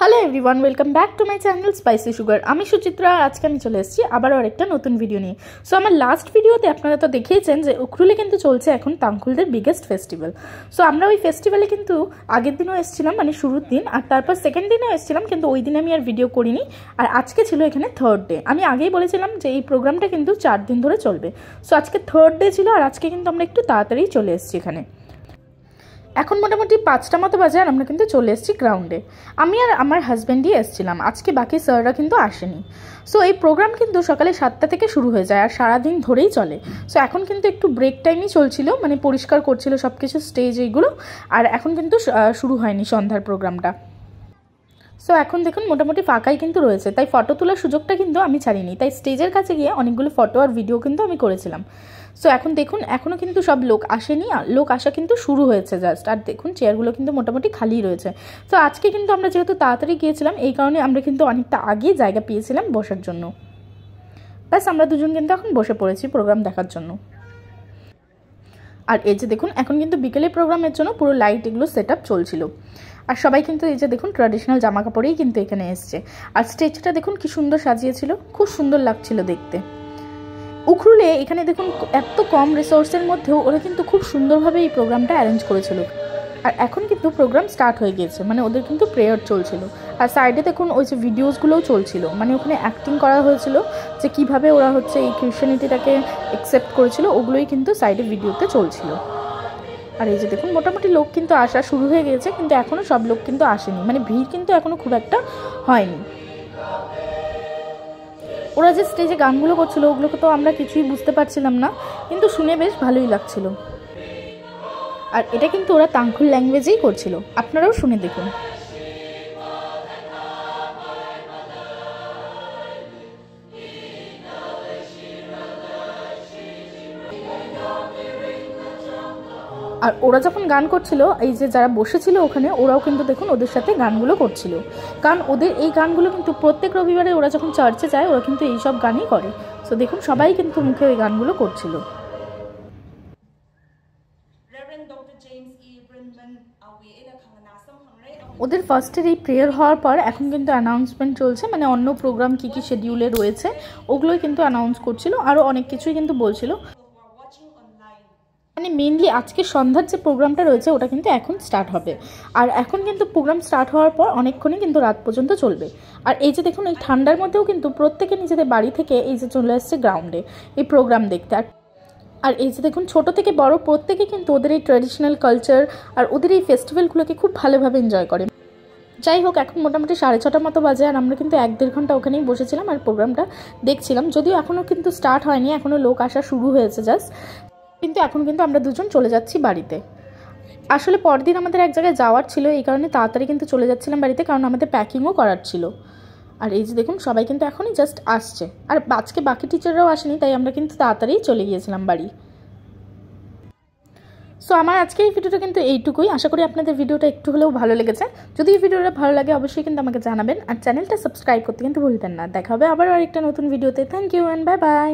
Hello everyone, welcome back to my channel spicy sugar. আমি সুচিত্রা। আজকে আমি চলে এসেছি আবারও আরেকটা নতুন ভিডিও নিয়ে। সো আমার লাস্ট ভিডিওতে আপনারা তো দেখিয়েছেন যে উখরুলে কিন্তু চলছে এখন তাংখুলদের বিগেস্ট ফেস্টিভ্যাল। সো আমরা ওই ফেস্টিভ্যালে কিন্তু আগের দিনও এসেছিলাম, মানে শুরুর দিন, আর তারপর সেকেন্ড দিনও এসেছিলাম, কিন্তু ওই দিন আমি আর ভিডিও করিনি। আর আজকে ছিল এখানে থার্ড ডে। আমি আগেই বলেছিলাম যে এই প্রোগ্রামটা কিন্তু 4 দিন ধরে চলবে। সো আজকে থার্ড ডে ছিল, আর আজকে কিন্তু আমরা একটু তাড়াতাড়ি চলে এসেছি এখানে। এখন মোটামুটি 5টা মতো বাজে, আর আমরা কিন্তু চলে এসেছি গ্রাউন্ডে। আমি আর আমার হাজব্যান্ডই এসেছিলাম, আজকে বাকি স্যাররা কিন্তু আসেনি। সো এই প্রোগ্রাম কিন্তু সকালে 7টা থেকে শুরু হয়ে যায় আর সারাদিন ধরেই চলে। সো এখন কিন্তু একটু ব্রেক টাইমই চলছিল, মানে পরিষ্কার করছিল সব কিছু, স্টেজ এইগুলো। আর এখন কিন্তু শুরু হয়নি সন্ধ্যার প্রোগ্রামটা। সো এখন দেখুন মোটামুটি ফাঁকাই কিন্তু রয়েছে, তাই ফটো তোলার সুযোগটা কিন্তু আমি ছাড়িনি। তাই স্টেজের কাছে গিয়ে অনেকগুলো ফটো আর ভিডিও কিন্তু আমি করেছিলাম। সো এখন দেখুন এখনও কিন্তু সব লোক আসেনি, লোক আসা কিন্তু শুরু হয়েছে জাস্ট। আর দেখুন চেয়ারগুলো কিন্তু মোটামুটি খালি রয়েছে। তো আজকে কিন্তু আমরা যেহেতু তাড়াতাড়ি গিয়েছিলাম, এই কারণে আমরা কিন্তু অনেকটা আগে জায়গা পেয়েছিলাম বসার জন্য। ব্যাস আমরা দুজন কিন্তু এখন বসে পড়েছি প্রোগ্রাম দেখার জন্য। আর এই যে দেখুন এখন কিন্তু বিকেলে প্রোগ্রামের জন্য পুরো লাইট এগুলো সেট আপ চলছিল। আর সবাই কিন্তু এই যে দেখুন ট্র্যাডিশনাল জামা কাপড়েই কিন্তু এখানে এসছে। আর স্টেজটা দেখুন কি সুন্দর সাজিয়েছিল, খুব সুন্দর লাগছিল দেখতে। উখরুলে এখানে দেখুন এত কম রিসোর্সের মধ্যেও ওরা কিন্তু খুব সুন্দরভাবে এই প্রোগ্রামটা অ্যারেঞ্জ করেছিল। আর এখন কিন্তু প্রোগ্রাম স্টার্ট হয়ে গিয়েছে, মানে ওদের কিন্তু প্রেয়ার চলছিল। আর সাইডে দেখুন ওই যে ভিডিওসগুলোও চলছিল, মানে ওখানে অ্যাক্টিং করা হয়েছিল যে কিভাবে ওরা হচ্ছে এই ক্রিশ্চিয়ানিটিটাকে অ্যাকসেপ্ট করেছিল, ওগুলোই কিন্তু সাইডে ভিডিওতে চলছিল। আর এই যে দেখুন মোটামুটি লোক কিন্তু আসা শুরু হয়ে গিয়েছে, কিন্তু এখনও সব লোক কিন্তু আসেনি, মানে ভিড় কিন্তু এখনও খুব একটা হয়নি। ওরা যে স্টেজে গানগুলো করছিল ওগুলোকে তো আমরা কিছুই বুঝতে পারছিলাম না, কিন্তু শুনে বেশ ভালোই লাগছিল। আর এটা কিন্তু ওরা তাংখুল ল্যাঙ্গুয়েজেই করছিল, আপনারাও শুনে দেখুন। আর ওরা যখন গান করছিল, এই যে যারা বসেছিল ওখানে, ওরাও কিন্তু দেখুন ওদের সাথে গানগুলো করছিল। কারণ ওদের এই গানগুলো কিন্তু প্রত্যেক রবিবারে ওরা যখন চার্চে যায় ওরা কিন্তু এইসব গানই করে। সো দেখুন সবাই কিন্তু মুখে ওই গানগুলো করছিল। ওদের ফার্স্টের এই প্রেয়ার হওয়ার পর এখন কিন্তু অ্যানাউন্সমেন্ট চলছে, মানে অন্য প্রোগ্রাম কী কী শিডিউলে রয়েছে ওগুলোই কিন্তু অ্যানাউন্স করছিল, আরও অনেক কিছুই কিন্তু বলছিল। মানে মেনলি আজকে সন্ধ্যার যে প্রোগ্রামটা রয়েছে ওটা কিন্তু এখন স্টার্ট হবে। আর এখন কিন্তু প্রোগ্রাম স্টার্ট হওয়ার পর অনেকক্ষণই কিন্তু রাত পর্যন্ত চলবে। আর এই যে দেখুন এই ঠান্ডার মধ্যেও কিন্তু প্রত্যেকে নিজেদের বাড়ি থেকে এই যে চলে আসছে গ্রাউন্ডে এই প্রোগ্রাম দেখতে। আর এই যে দেখুন ছোট থেকে বড় প্রত্যেকে কিন্তু ওদের এই ট্র্যাডিশনাল কালচার আর ওদের এই ফেস্টিভ্যালগুলোকে খুব ভালোভাবে এনজয় করে। যাই হোক এখন মোটামুটি 6:30 মতো বাজে, আর আমরা কিন্তু 1-1.5 ঘন্টা ওখানেই বসেছিলাম আর প্রোগ্রামটা দেখছিলাম। যদিও এখনও কিন্তু স্টার্ট হয়নি, এখনও লোক আসা শুরু হয়েছে জাস্ট। কিন্তু এখন কিন্তু আমরা দুজন চলে যাচ্ছি বাড়িতে। আসলে পরদিন আমাদের এক জায়গায় যাওয়ার ছিল, এই কারণে তাড়াতাড়ি কিন্তু চলে যাচ্ছিলাম বাড়িতে, কারণ আমাদের প্যাকিংও করার ছিল। আর এই যে দেখুন সবাই কিন্তু এখনই জাস্ট আসছে, আর আজকে বাকি টিচাররাও আসেনি, তাই আমরা কিন্তু তাড়াতাড়ি চলে গিয়েছিলাম বাড়ি। সো আমার আজকে এই ভিডিওটা কিন্তু এইটুকুই। আশা করি আপনাদের ভিডিওটা একটু হলেও ভালো লেগেছে। যদি এই ভিডিওটা ভালো লাগে অবশ্যই কিন্তু আমাকে জানাবেন, আর চ্যানেলটা সাবস্ক্রাইব করতে কিন্তু ভুলবেন না। দেখা হবে আবার আরেকটা নতুন ভিডিওতে। Thank you and bye by.